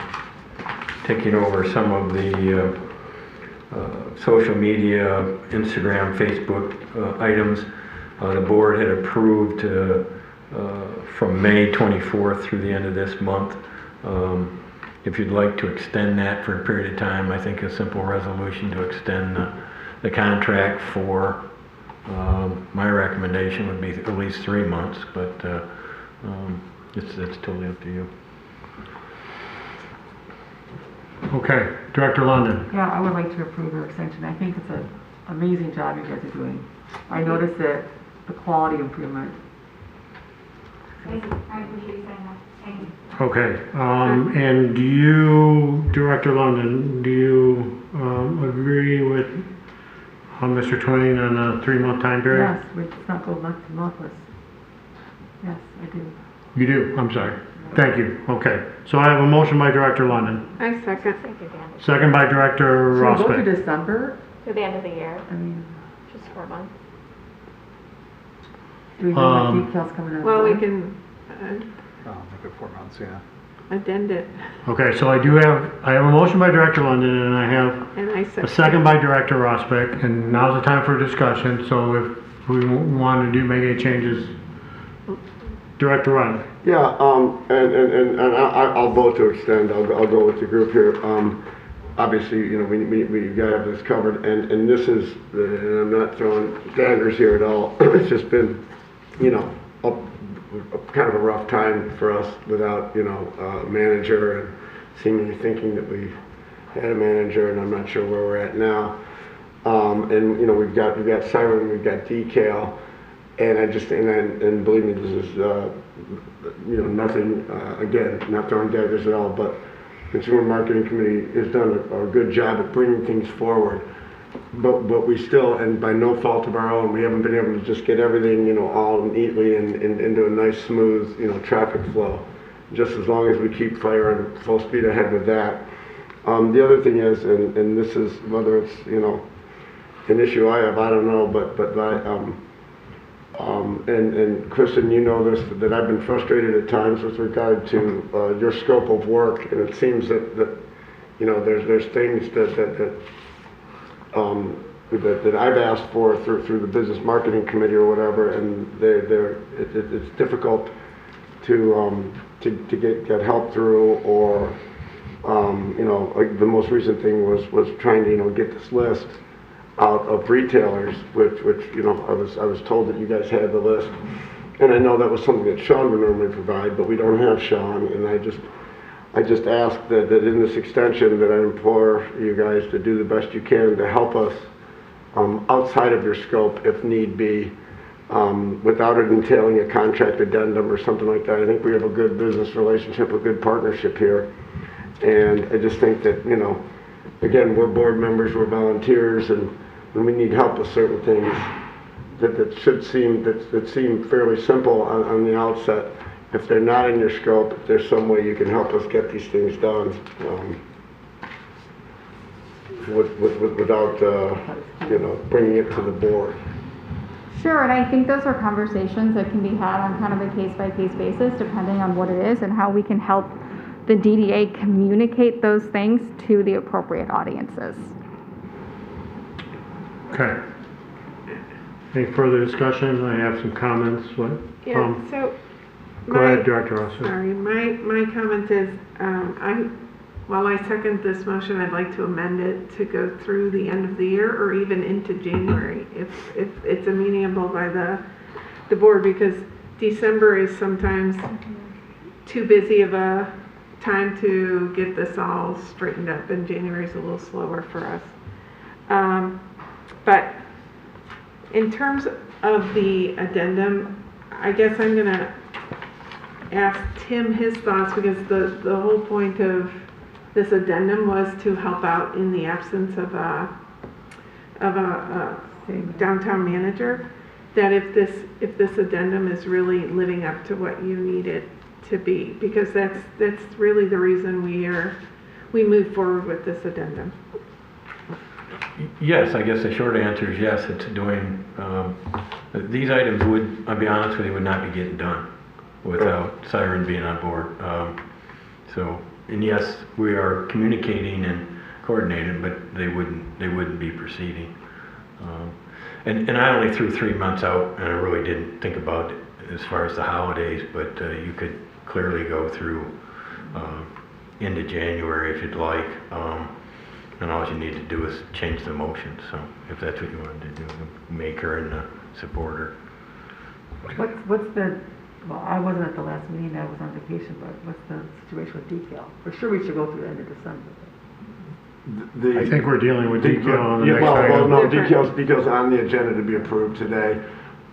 taking over some of the social media, Instagram, Facebook items. The board had approved from May 24th through the end of this month. If you'd like to extend that for a period of time, I think a simple resolution to extend the contract for, my recommendation would be at least 3 months, but it's totally up to you. Okay, Director London. Yeah, I would like to approve your extension. I think it's an amazing job you guys are doing. I noticed that the quality improvement. Thank you. I appreciate you saying that. Thank you. Okay, and do you, Director London, do you agree with Mr. Twain on a 3-month time period? Yes, it's not go month to month. Yes, I do. You do? I'm sorry. Thank you. Okay. So I have a motion by Director London. I second. Second by Director Should we go to Rosbeck. December? To the end of the year, I mean, just 4 months. do we know what details coming out? Well, we can Oh, make it 4 months, yeah. addend it, Okay, so I have a motion by Director London and I have and I a second. second by Director Rosbeck, and now's the time for discussion. So if we want to make any changes, Director Ryan. Yeah, and I'll vote to extend. I'll go with the group here. obviously, you know, we've got to have this covered, and this is, and I'm not throwing daggers here at all, it's just been, you know, kind of a rough time for us without, you know, a manager, and seemingly thinking that we had a manager, and I'm not sure where we're at now. And you know, we've got Siren, we've got Decal, and I just, and believe me, this is, you know, nothing, again, not throwing daggers at all, but Consumer Marketing Committee has done a good job at bringing things forward. But we still, and by no fault of our own, we haven't been able to just get everything, you know, all neatly and into a nice, smooth, you know, traffic flow. Just as long as we keep firing full speed ahead with that. The other thing is, and this is, whether it's, you know, an issue I have, I don't know, but and Kristen, you know this, that I've been frustrated at times with regard to your scope of work, and it seems that you know, there's things that I've asked for through the Business Marketing Committee or whatever, and it's difficult to get help through, or you know, like the most recent thing was trying to, you know, get this list out of retailers, which you know, I was told that you guys had the list, and I know that was something that Sean would normally provide, but we don't have Sean, and I just ask that in this extension that I implore you guys to do the best you can to help us outside of your scope if need be, without it entailing a contract addendum or something like that. I think we have a good business relationship, a good partnership here, and I just think that, you know, again, we're board members, we're volunteers, and we need help with certain things that seem fairly simple on the outset. If they're not in your scope, if there's some way you can help us get these things done without you know, bringing it to the board. Sure, and I think those are conversations that can be had on kind of a case-by-case basis, depending on what it is and how we can help the DDA communicate those things to the appropriate audiences. Okay. Any further discussion? I have some comments. What? Yeah, so. Go ahead, Director Ross. Sorry, my comment is, while I second this motion, I'd like to amend it to go through the end of the year or even into January, if it's amenable by the board, because December is sometimes too busy of a time to get this all straightened up, and January is a little slower for us. But in terms of the addendum, I guess I'm gonna ask Tim his thoughts, because the whole point of this addendum was to help out in the absence of a downtown manager, that if this addendum is really living up to what you need it to be, because that's really the reason we move forward with this addendum. Yes, I guess the short answer is yes, it's doing, these items would, I'll be honest with you, would not be getting done without Siren being on board. So, and yes, we are communicating and coordinating, but they wouldn't be proceeding. And I only threw 3 months out, and I really didn't think about it as far as the holidays, but you could clearly go through into January if you'd like. And all you need to do is change the motion. So if that's what you wanted to do, make her and support her. What's the, well, I wasn't at the last meeting, I was on vacation, but what's the situation with decal? For sure we should go through the end of December. I think we're dealing with decal on the next well, item. no, decal's on the agenda to be approved today.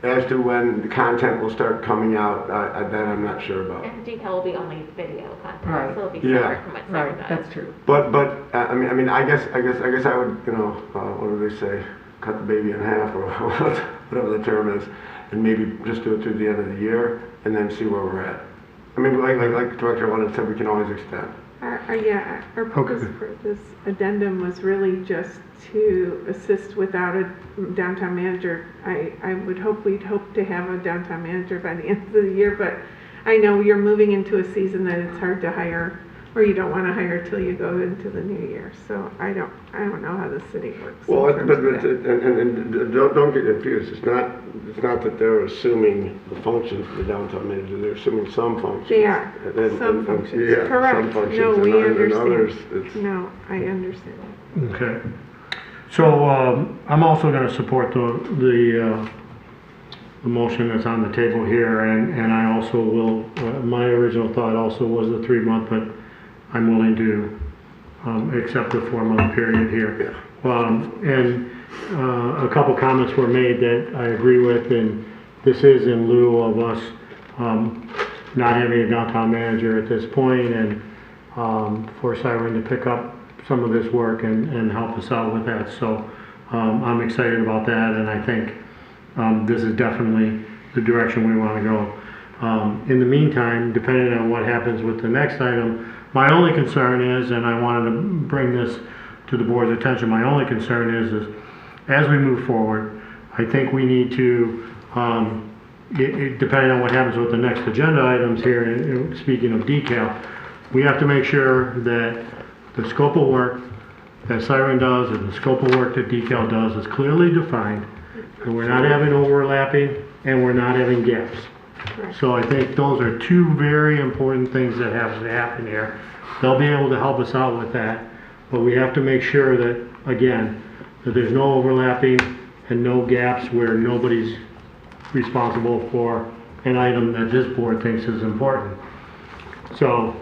As to when the content will start coming out, that I'm not sure about. And decal will be only video content, Right. so it'll be Yeah. separate from what Sarah does. That's true. But I mean, I guess I would, you know, what do they say? Cut the baby in half, or whatever the term is, and maybe just do it through the end of the year, and then see where we're at. I mean, like Director Leonard said, we can always extend. Our purpose for this addendum was really just to assist without a downtown manager. We'd hope to have a downtown manager by the end of the year, but I know you're moving into a season that it's hard to hire or you don't want to hire till you go into the new year. So I don't know how the city works. Well, in terms but, of that. and don't get confused, it's not that they're assuming the functions of the downtown manager, they're assuming some functions. They are, And- some and- functions, yeah, correct. some functions, No, we and others, understand. it's. No, I understand. Okay. So, I'm also gonna support the motion that's on the table here, and I also will, my original thought also was the 3-month, but I'm willing to, accept the 4-month period here. And, a couple comments were made that I agree with, and this is in lieu of us, not having a downtown manager at this point, and, for Siren to pick up some of this work and help us out with that. So, I'm excited about that, and I think, this is definitely the direction we want to go. In the meantime, depending on what happens with the next item, my only concern is, and I wanted to bring this to the board's attention, my only concern is as we move forward, I think we need to, depending on what happens with the next agenda items here, and speaking of decal, we have to make sure that the scope of work that Siren does and the scope of work that decal does is clearly defined, and we're not having overlapping, and we're not having gaps. So I think those are two very important things that have to happen here. They'll be able to help us out with that, but we have to make sure that, again, that there's no overlapping and no gaps where nobody's responsible for an item that this board thinks is important. So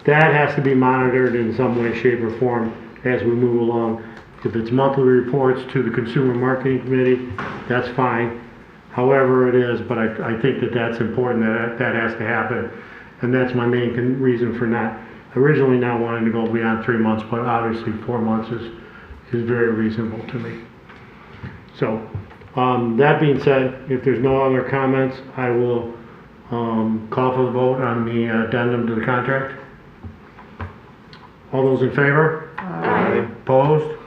that has to be monitored in some way, shape, or form as we move along. If it's monthly reports to the Consumer Marketing Committee, that's fine. However it is, but I think that that's important, that has to happen. And that's my main reason for originally not wanting to go beyond 3 months, but obviously 4 months is very reasonable to me. So, that being said, if there's no other comments, I will call for the vote on the addendum to the contract. All those in favor? Aye. Opposed?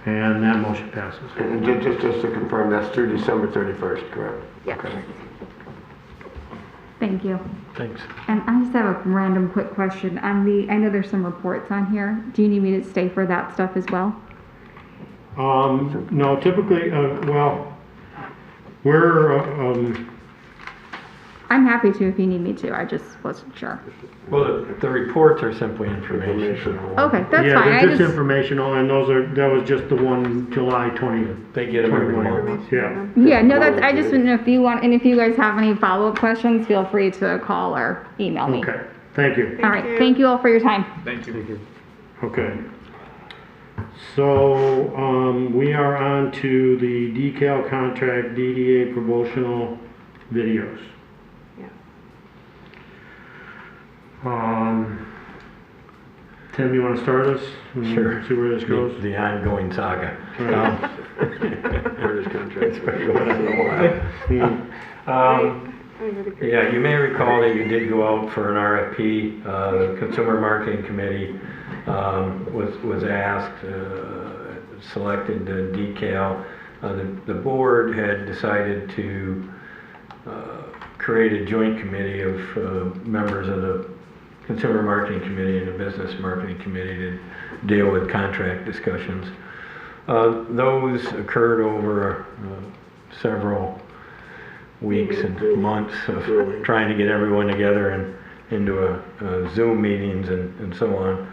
And that motion passes. And just to confirm, that's through December 31st, correct? Yes. Okay. Thank you. Thanks. And I just have a random quick question on I know there's some reports on here. Do you need me to stay for that stuff as well? No, typically, well, we're, I'm happy to if you need me to. I just wasn't sure. Well, the reports are simply information. Okay, that's yeah, fine. they're I just informational, and that was just the one July 20th. They get them every 21. month. Yeah. Yeah, no, I just didn't know if you want, and if you guys have any follow-up questions, feel free to call or email me. Okay, thank you. All right, thank you all for your time. Thank you. Okay. So, we are on to the decal contract DDA promotional videos. Yeah. Tim, you want to start us? Sure. See where this goes? The ongoing saga. Where does contract? I would agree. Yeah, you may recall that you did go out for an RFP. The Consumer Marketing Committee was asked, selected decal. The board had decided to create a joint committee of members of the Consumer Marketing Committee and the Business Marketing Committee to deal with contract discussions. Those occurred over several weeks and months of trying to get everyone together and into Zoom meetings and so on.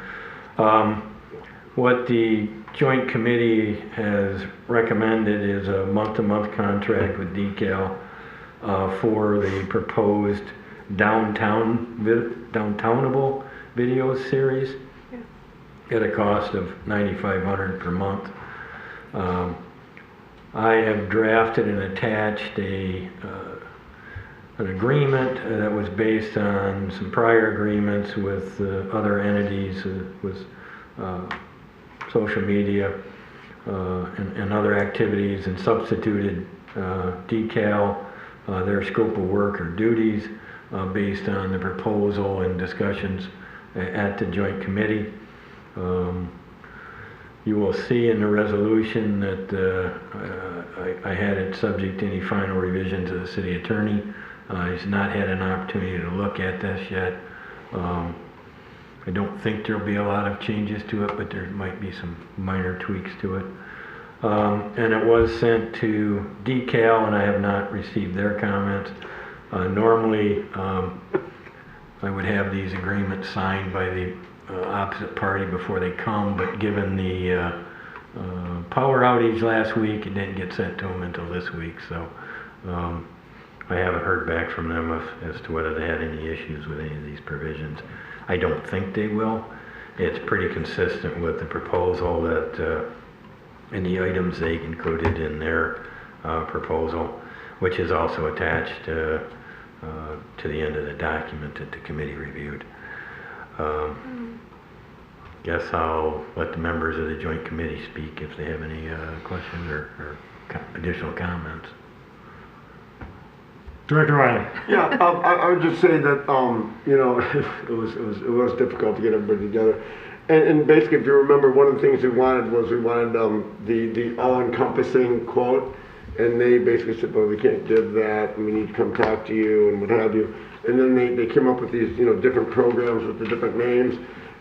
What the joint committee has recommended is a month-to-month contract with decal for the proposed downtownable videos series at a cost of $9,500 per month. I have drafted and attached an agreement that was based on some prior agreements with other entities, with social media and other activities, and substituted decal, their scope of work or duties based on the proposal and discussions at the joint committee. You will see in the resolution that I had it subject to any final revision to the city attorney. He's not had an opportunity to look at this yet. I don't think there'll be a lot of changes to it, but there might be some minor tweaks to it. And it was sent to Decal, and I have not received their comments. Normally, I would have these agreements signed by the opposite party before they come, but given the power outage last week, it didn't get sent to them until this week, so I haven't heard back from them as to whether they had any issues with any of these provisions. I don't think they will. It's pretty consistent with the proposal that and the items they included in their proposal, which is also attached to the end of the document that the committee reviewed. Guess I'll let the members of the joint committee speak if they have any questions or additional comments. Director Riley. Yeah, I would just say that, you know, it was difficult to get everybody together. And basically, if you remember, one of the things we wanted the all-encompassing quote, and they basically said, well, we can't give that, and we need to come talk to you, and what have you. And then they came up with these, you know, different programs with the different names.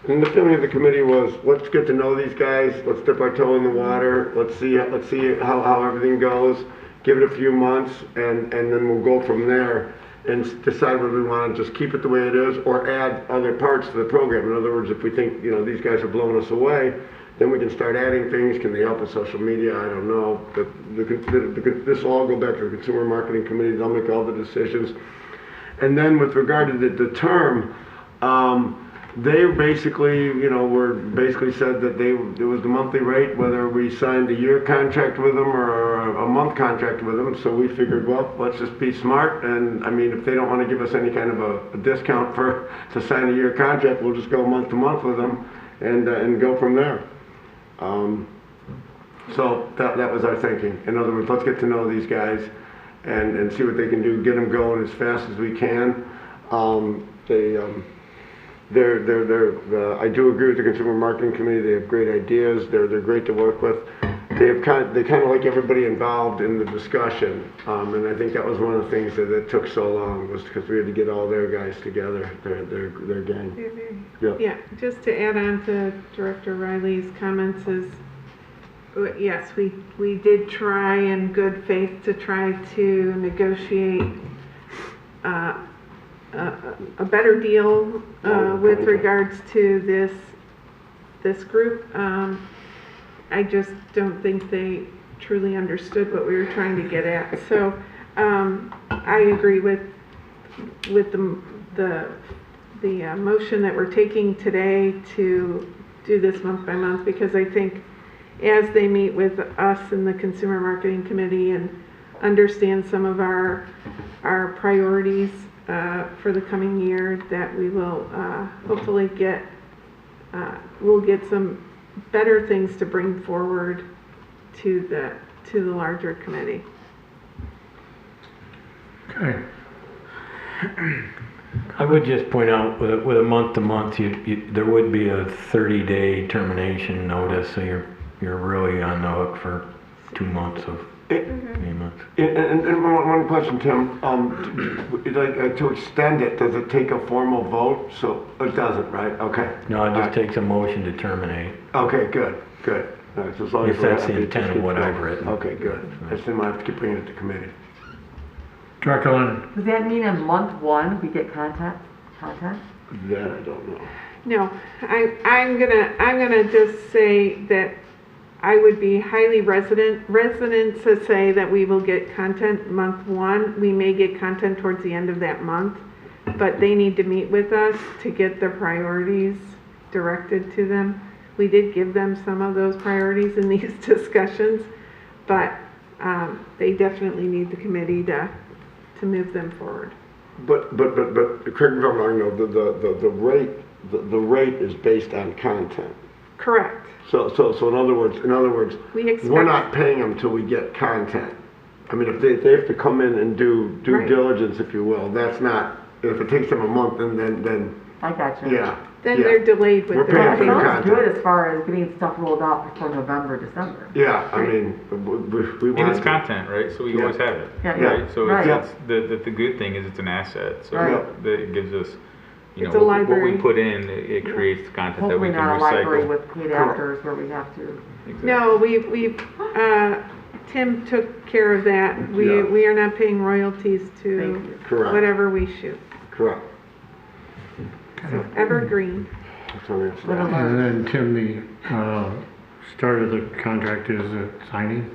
And the feeling of the committee was, let's get to know these guys, let's dip our toe in the water, let's see how everything goes, give it a few months, and then we'll go from there and decide whether we want to just keep it the way it is or add other parts to the program. In other words, if we think, you know, these guys are blowing us away, then we can start adding things. Can they help with social media? I don't know. But this will all go back to the Consumer Marketing Committee. They'll make all the decisions. And then with regard to the term, they basically, you know, said that it was the monthly rate, whether we signed a year contract with them or a month contract with them. So we figured, well, let's just be smart. And I mean, if they don't want to give us any kind of a discount to sign a year contract, we'll just go month to month with them and go from there. So that was our thinking. In other words, let's get to know these guys and see what they can do, get them going as fast as we can. I do agree with the Consumer Marketing Committee. They have great ideas. They're great to work with. They kind of like everybody involved in the discussion, and I think that was one of the things that took so long, was because we had to get all their guys together, their gang. Yeah, just to add on to Director Riley's comments is, yes, we did try in good faith to try to negotiate a better deal with regards to this group. I just don't think they truly understood what we were trying to get at. So I agree with the motion that we're taking today to do this month by month, because I think as they meet with us in the Consumer Marketing Committee and understand some of our priorities for the coming year, that we will hopefully we'll get some better things to bring forward to the larger committee. Okay. I would just point out with a month to month, there would be a 30-day termination notice, so you're really on the hook for 2 months of payments. And one question, Tim. To extend it, does it take a formal vote? So it doesn't, right? Okay. No, it just takes a motion to terminate. Okay, good. All right, so as long as If that's the intent of what I've written. Okay, good. I just didn't want to have to keep bringing it to committee. Director Leonard. Does that mean in month one we get contact? That I don't know. No, I'm gonna just say that I would be highly residents to say that we will get content month one. We may get content towards the end of that month, but they need to meet with us to get their priorities directed to them. We did give them some of those priorities in these discussions, but they definitely need the committee to move them forward. But correct me if I'm wrong, the rate is based on content. Correct. So in other words, We we're not paying them till we get content. I mean, if they have to come in and do due Right. diligence, if you will, that's not. If it takes them a month, then I got you. yeah. Then yeah. they're delayed with We're their paying for the Sounds payments. content. good as far as getting stuff rolled out before November, December. Yeah, I Right. mean, we And want it's to. content, right? So we Yeah. always have it. Yeah, yeah. Right? So Right. it's the good thing is it's an asset. So Right. that it gives us you It's know, a what we library. put in, it creates content that we Hopefully can not a library recycle. with paid actors where we have to. Exactly. No, Tim took care of that. Yeah. We are not paying royalties Thank to you. Correct. whatever we shoot. Correct. So evergreen. That's what I'm What saying. about- And then Tim, the start of the contract is signing?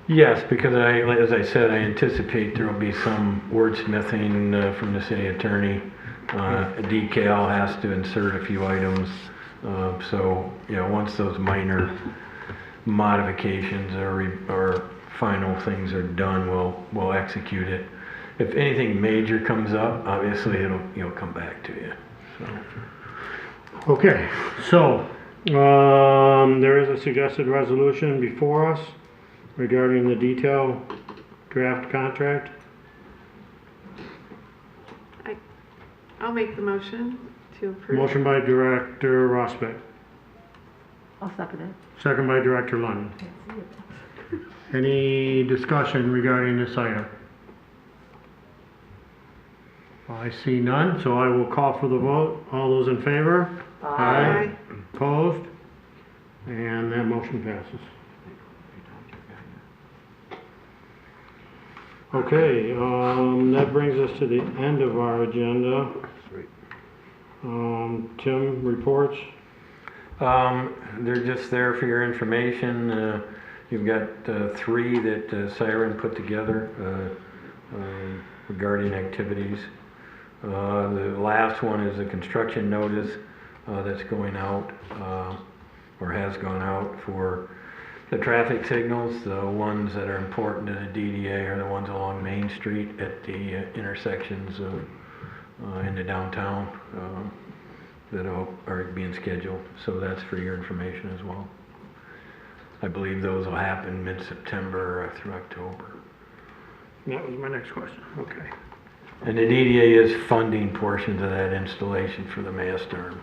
Yes, because as I said, I anticipate there will be some wordsmithing from the city attorney. A decal has to insert a few items. So, you know, once those minor modifications or final things are done, we'll execute it. If anything major comes up, obviously it'll come back to you. So. Okay, so, there is a suggested resolution before us regarding the detail draft contract. I'll make the motion to approve. Motion by Director Rosbeck, I'll second it. second by Director Lund. Any discussion regarding this item? I see none, so I will call for the vote. All those in favor? Aye. Opposed? And that motion passes. Okay, that brings us to the end of our agenda. Sweet. Tim, reports? They're just there for your information. You've got 3 that Siren put together regarding activities. The last one is a construction notice that's going out or has gone out for the traffic signals. The ones that are important to the DDA are the ones along Main Street at the intersections into downtown that are being scheduled. So that's for your information as well. I believe those will happen mid-September through October. That was my next question, okay. And the DDA is funding portions of that installation for the mast arms.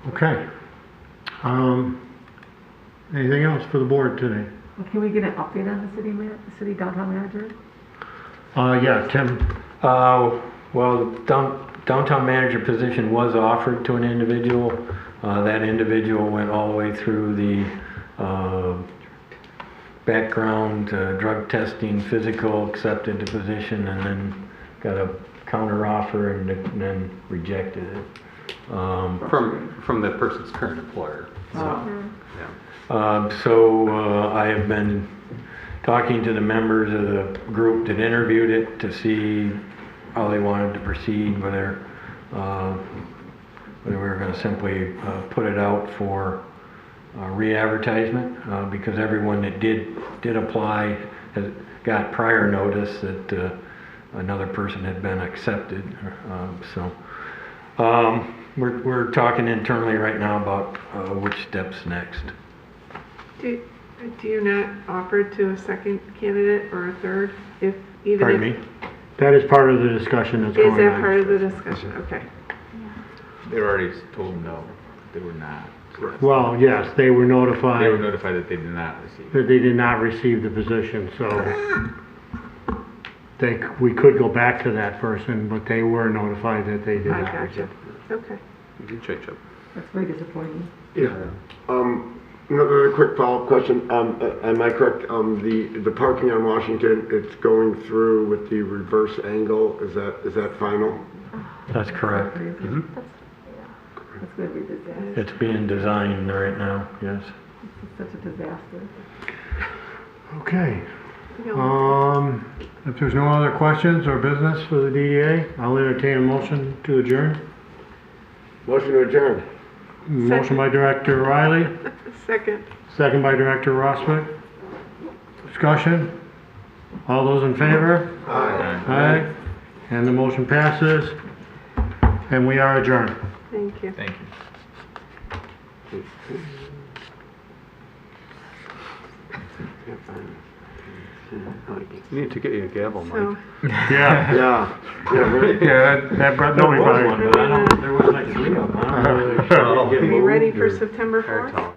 Okay. Anything else for the board today? Well, can we get an update on the city downtown manager? Yeah, Tim, Well, the downtown manager position was offered to an individual. That individual went all the way through the background, drug testing, physical, accepted the position, and then got a counter offer and then rejected it. From the person's current employer. So I have been talking to the members of the group that interviewed it to see how they wanted to proceed, whether we were going to simply put it out for re-advertisement, because everyone that did apply has got prior notice that another person had been accepted. We're talking internally right now about which steps next. Do you not offer to a second candidate or a third? Pardon me? that is part of the discussion that's going on. Is that part of the discussion? Okay. They were already told no, they were not. Well, yes, they were notified. They were notified that they did not receive. That they did not receive the position, so we could go back to that person, but they were notified that they did I not gotcha. receive. Okay. You can change up. That's very disappointing. Yeah. Another quick follow-up question. Am I correct? The parking on Washington, it's going through with the reverse angle. Is that final? That's correct. That's going to be a disaster. It's being designed right now, yes. It's such a disaster. Okay. If there's no other questions or business for the DDA, I'll entertain a motion to adjourn. Motion to adjourn. Motion by Director Riley, Second. second by Director Roswick. Discussion? All those in favor? Aye. Aye. And the motion passes, and we are adjourned. Thank you. Thank you. You need to get you a gavel, Mike. So, Yeah. Yeah. Right. Yeah, that brought nobody. There was one, but there was like 3 of them. I don't know whether they should are get you moved ready for or- September 4th?